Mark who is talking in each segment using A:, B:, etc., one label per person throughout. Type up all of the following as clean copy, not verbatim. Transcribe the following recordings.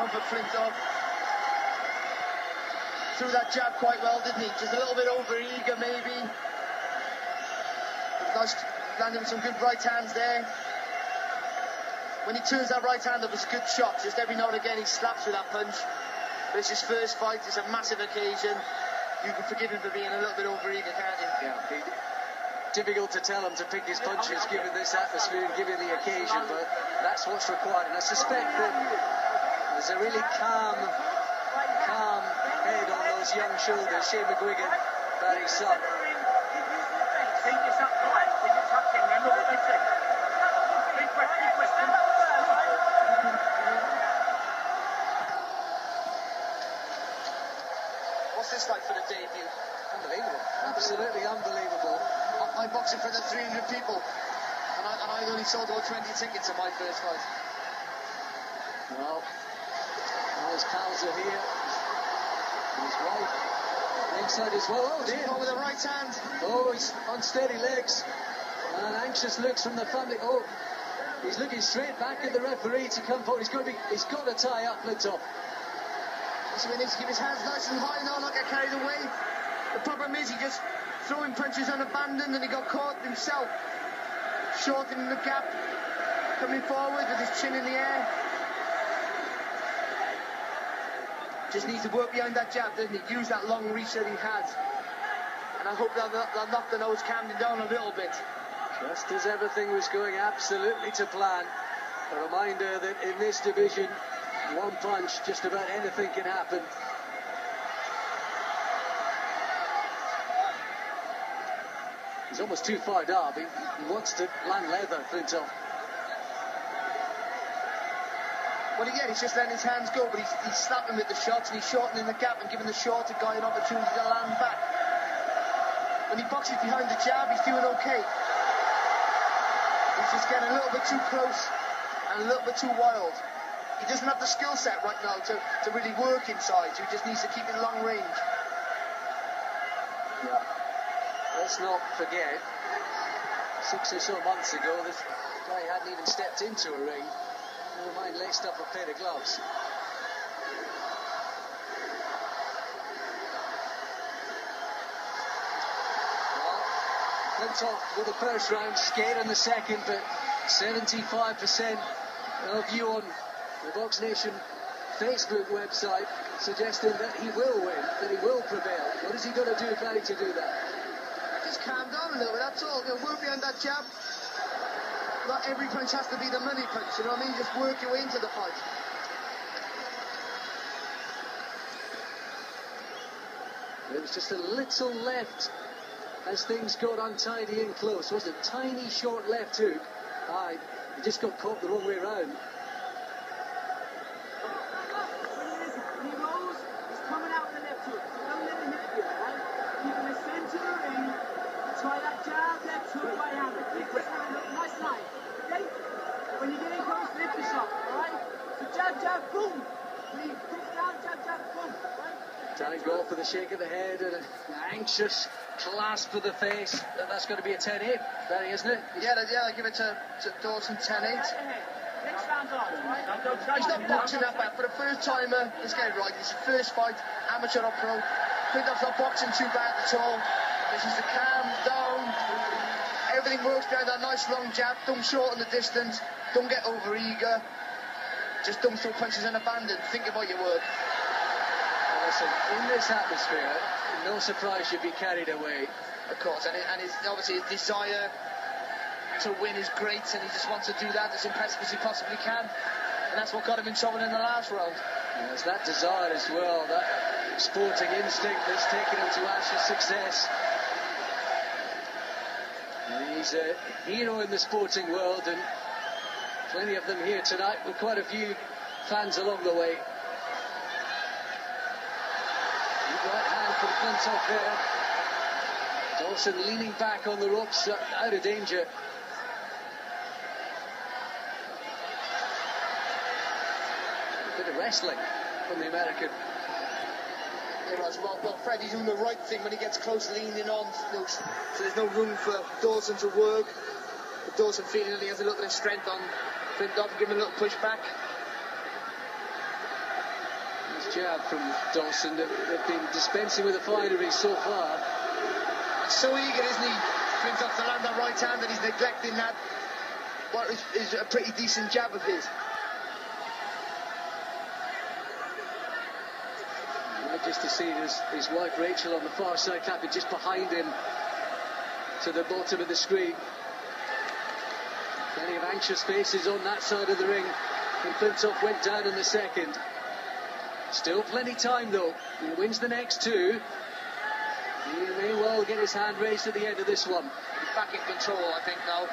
A: going for Flintoff. Threw that jab quite well, didn't he? Just a little bit over-eager, maybe. Nice, landing with some good right hands there. When he turns that right hand up, it's a good shot. Just every now and again, he slaps with that punch. But it's his first fight. It's a massive occasion. You can forgive him for being a little bit over-eager, can't you?
B: Yeah. Difficult to tell him to pick his punches given this atmosphere and given the occasion, but that's what's required. And I suspect that there's a really calm head on those young shoulders. Shane McGuigan, Barry's son.
A: What's this like for the debut?
B: Unbelievable. Absolutely unbelievable.
A: I'm boxing for the 300 people, and I only sold about 20 tickets in my first fight.
B: Well, all his pals are here. His wife, inside as well. Oh dear.
A: With the right hand.
B: Oh, he's unsteady legs. And anxious looks from the family. Oh, he's looking straight back at the referee to come forward. He's got to tie up Flintoff.
A: So he needs to keep his hands nice and high now, not get carried away. The problem is he just throwing punches unabandoned and he got caught himself. Shortening the gap, coming forward with his chin in the air. Just needs to work behind that jab, doesn't he? Use that long reach that he has. And I hope they'll knock the nose Camden down a little bit.
B: Just as everything was going absolutely to plan. A reminder that in this division, one punch, just about anything can happen. He's almost too fired up. He wants to land leather, Flintoff.
A: Well, yeah, he's just letting his hands go, but he's slapping with the shots and he's shortening the gap and giving the shorter guy an opportunity to land back. When he boxes behind the jab, he's doing okay. He's just getting a little bit too close and a little bit too wild. He doesn't have the skill set right now to really work inside, so he just needs to keep it long range.
B: Yeah. Let's not forget, 6 or so months ago, this guy hadn't even stepped into a ring. Never mind laced up a pair of gloves. Well, Flintoff with the first round, scared in the second, but 75% of you on the Box Nation Facebook website suggesting that he will win, that he will prevail. What is he going to do, Barry, to do that?
A: Just calm down a little bit, that's all. Work behind that jab. Not every punch has to be the money punch, you know what I mean? Just work your way into the fight.
B: It was just a little left as things got untidy and close. Was a tiny short left hook. He just got caught the wrong way round.
C: Try that jab, left hook, right hand. Nice line, okay? When you get in close, lift the shot, alright? So jab, boom. When you put it down, jab, boom, right?
B: Trying to go for the shake of the head and an anxious clasp of the face. That's going to be a 10-8, Barry, isn't it?
A: Yeah, I give it to Dawson, 10-8.
C: Next round's on, right?
A: He's not boxing that bad. For the first timer, let's get it right. It's his first fight, amateur or pro. Flintoff's not boxing too bad at all. This is to calm down. Everything works behind that nice long jab. Don't shorten the distance. Don't get over-eager. Just don't throw punches unabandoned. Think about your work.
B: Well, listen, in this atmosphere, no surprise you'd be carried away.
A: Of course, and obviously his desire to win is great, and he just wants to do that as impressive as he possibly can. And that's what got him in trouble in the last round.
B: There's that desire as well, that sporting instinct that's taken him to Ash's success. He's a hero in the sporting world, and plenty of them here tonight with quite a few fans along the way. Good right hand from Flintoff there. Dawson leaning back on the ropes, out of danger. A bit of wrestling from the American.
A: Well, Freddy's doing the right thing when he gets close, leaning on, so there's no room for Dawson to work. But Dawson feeling that he has a little bit of strength on Flintoff, give him a little push back.
B: jab from Dawson. They've been dispensing with the finery so far.
A: He's so eager, isn't he, Flintoff, to land that right hand, that he's neglecting that, what is a pretty decent jab of his.
B: Just to see his wife Rachel on the far side, clapping just behind him to the bottom of the screen. Plenty of anxious faces on that side of the ring when Flintoff went down in the second. Still plenty time though. He wins the next two. He may well get his hand raised at the end of this one.
A: He's back in control, I think, now.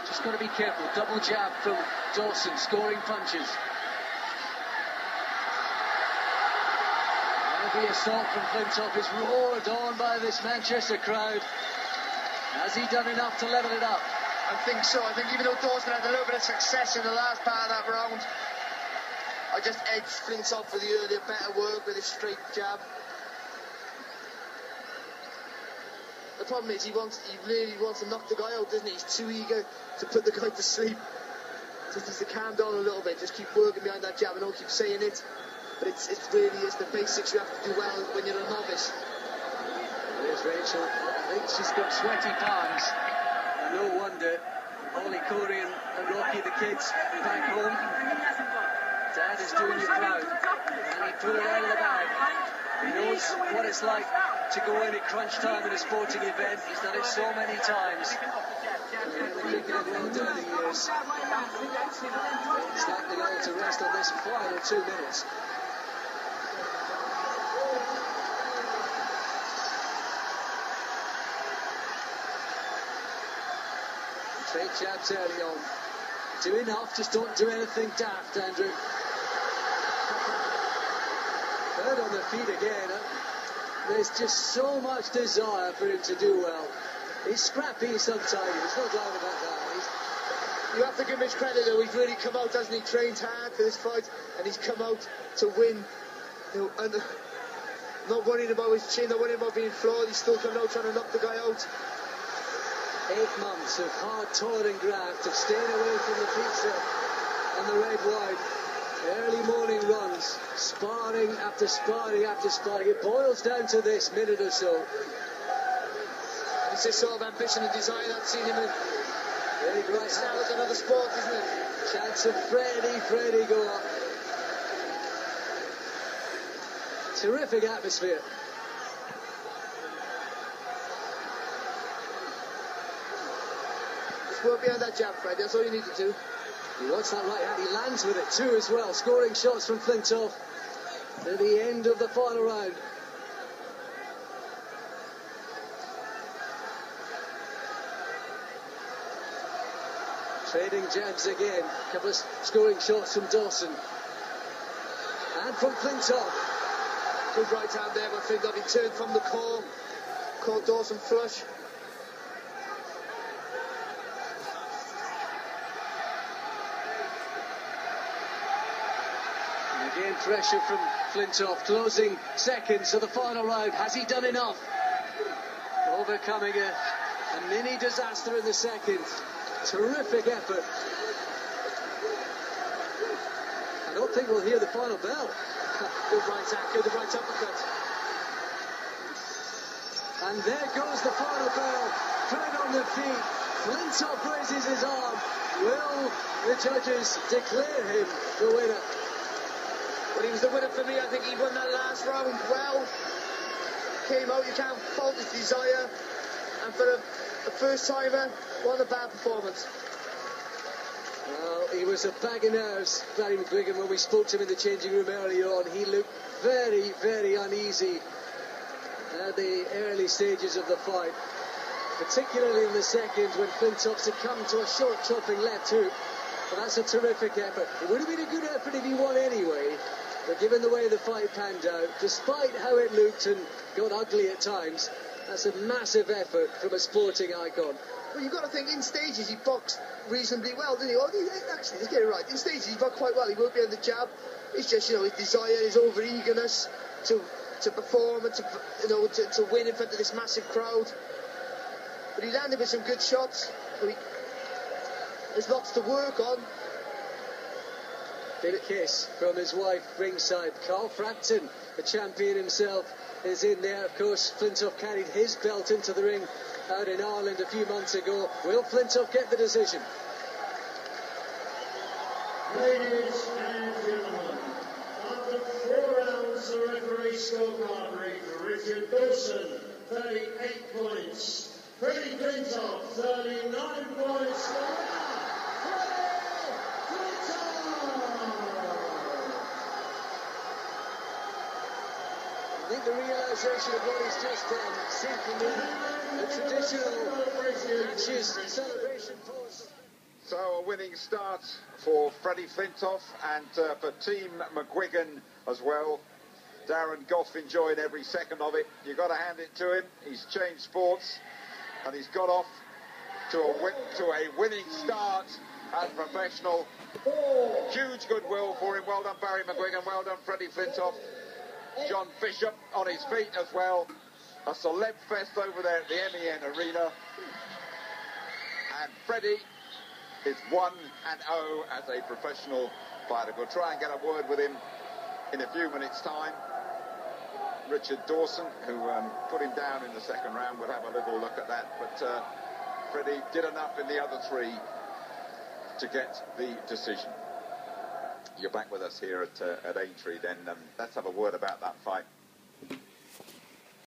B: Just got to be careful. Double jab from Dawson, scoring punches. Every assault from Flintoff is roared on by this Manchester crowd. Has he done enough to level it up?
A: I think so. I think even though Dawson had a little bit of success in the last part of that round, I just edged Flintoff for the earlier better work with his straight jab. The problem is he really wants to knock the guy out, doesn't he? He's too eager to put the guy to sleep. Just needs to calm down a little bit. Just keep working behind that jab. I don't keep saying it, but it's really the basics you have to do well when you're a novice.
B: There's Rachel. I think she's got sweaty palms. No wonder. Ollie, Corey and Rocky, the kids, back home. Dad is doing you proud. And he put it out of the bag. He knows what it's like to go in at crunch time in a sporting event. He's done it so many times. They're keeping it well down the years. It's likely all to rest on this final 2 minutes. Straight jabs early on. Do enough, just don't do anything daft, Andrew. Third on the feet again. There's just so much desire for him to do well. He's scrappy sometimes, there's no doubt about that.
A: You have to give him his credit though, he's really come out, hasn't he? Trained hard for this fight, and he's come out to win. You know, and not worrying about his chin, not worrying about being flawed, he's still coming out trying to knock the guy out.
B: 8 months of hard toil and graft, of staying away from the pizza and the red wine. Early morning runs, sparring after sparring after sparring. It boils down to this minute or so.
A: It's this sort of ambition and desire that's seen him in.
B: Right,
A: it's now like another sport, isn't it?
B: Chance of Freddy go up. Terrific atmosphere.
A: Just work behind that jab, Fred, that's all you need to do.
B: He wants that right hand, he lands with it too as well. Scoring shots from Flintoff at the end of the final round. Trading jabs again. A couple of scoring shots from Dawson. And from Flintoff.
A: Good right hand there by Flintoff. He turned from the core. Caught Dawson flush.
B: And again pressure from Flintoff. Closing seconds of the final round. Has he done enough? Overcoming a mini disaster in the second. Terrific effort. I don't think we'll hear the final bell.
A: Good right hand, good right uppercut.
B: And there goes the final bell. Fred on the feet. Flintoff raises his arm. Will the judges declare him the winner?
A: Well, he was the winner for me. I think he won that last round well. Came out, you can't fault his desire. And for a first timer, what a bad performance.
B: Well, he was a bag of nerves, Barry McGuigan, when we spoke to him in the changing room earlier on. He looked very, very uneasy at the early stages of the fight, particularly in the second when Flintoff succumbed to a short chopping left hook. But that's a terrific effort. It would have been a good effort if he won anyway, but given the way the fight panned out, despite how it looked and got ugly at times, that's a massive effort from a sporting icon.
A: Well, you've got to think, in stages he boxed reasonably well, didn't he? Oh, actually, let's get it right. In stages he boxed quite well. He worked behind the jab. It's just, his desire, his over-eagerness to perform and to win in front of this massive crowd. But he landed with some good shots. There's lots to work on.
B: Big kiss from his wife ringside. Carl Frampton, the champion himself, is in there. Of course, Flintoff carried his belt into the ring out in Ireland a few months ago. Will Flintoff get the decision?
D: Ladies and gentlemen, after 4 rounds, the referee scorecard reads Richard Dawson, 38 points. Freddy Flintoff, 39 points.
B: I think the realisation of what he's just done seemed to me the traditional matches celebration pose.
E: So a winning start for Freddy Flintoff and for Team McGuigan as well. Darren Goff enjoying every second of it. You've got to hand it to him. He's changed sports and he's got off to a winning start as professional. Huge goodwill for him. Well done, Barry McGuigan. Well done, Freddy Flintoff. John Bishop on his feet as well. A celeb fest over there at the MEN Arena. And Freddy is 1-0 as a professional fighter. We'll try and get a word with him in a few minutes' time. Richard Dawson, who put him down in the second round, we'll have a little look at that. But Freddy did enough in the other 3 to get the decision. You're back with us here at Aintree then. Let's have a word about that fight.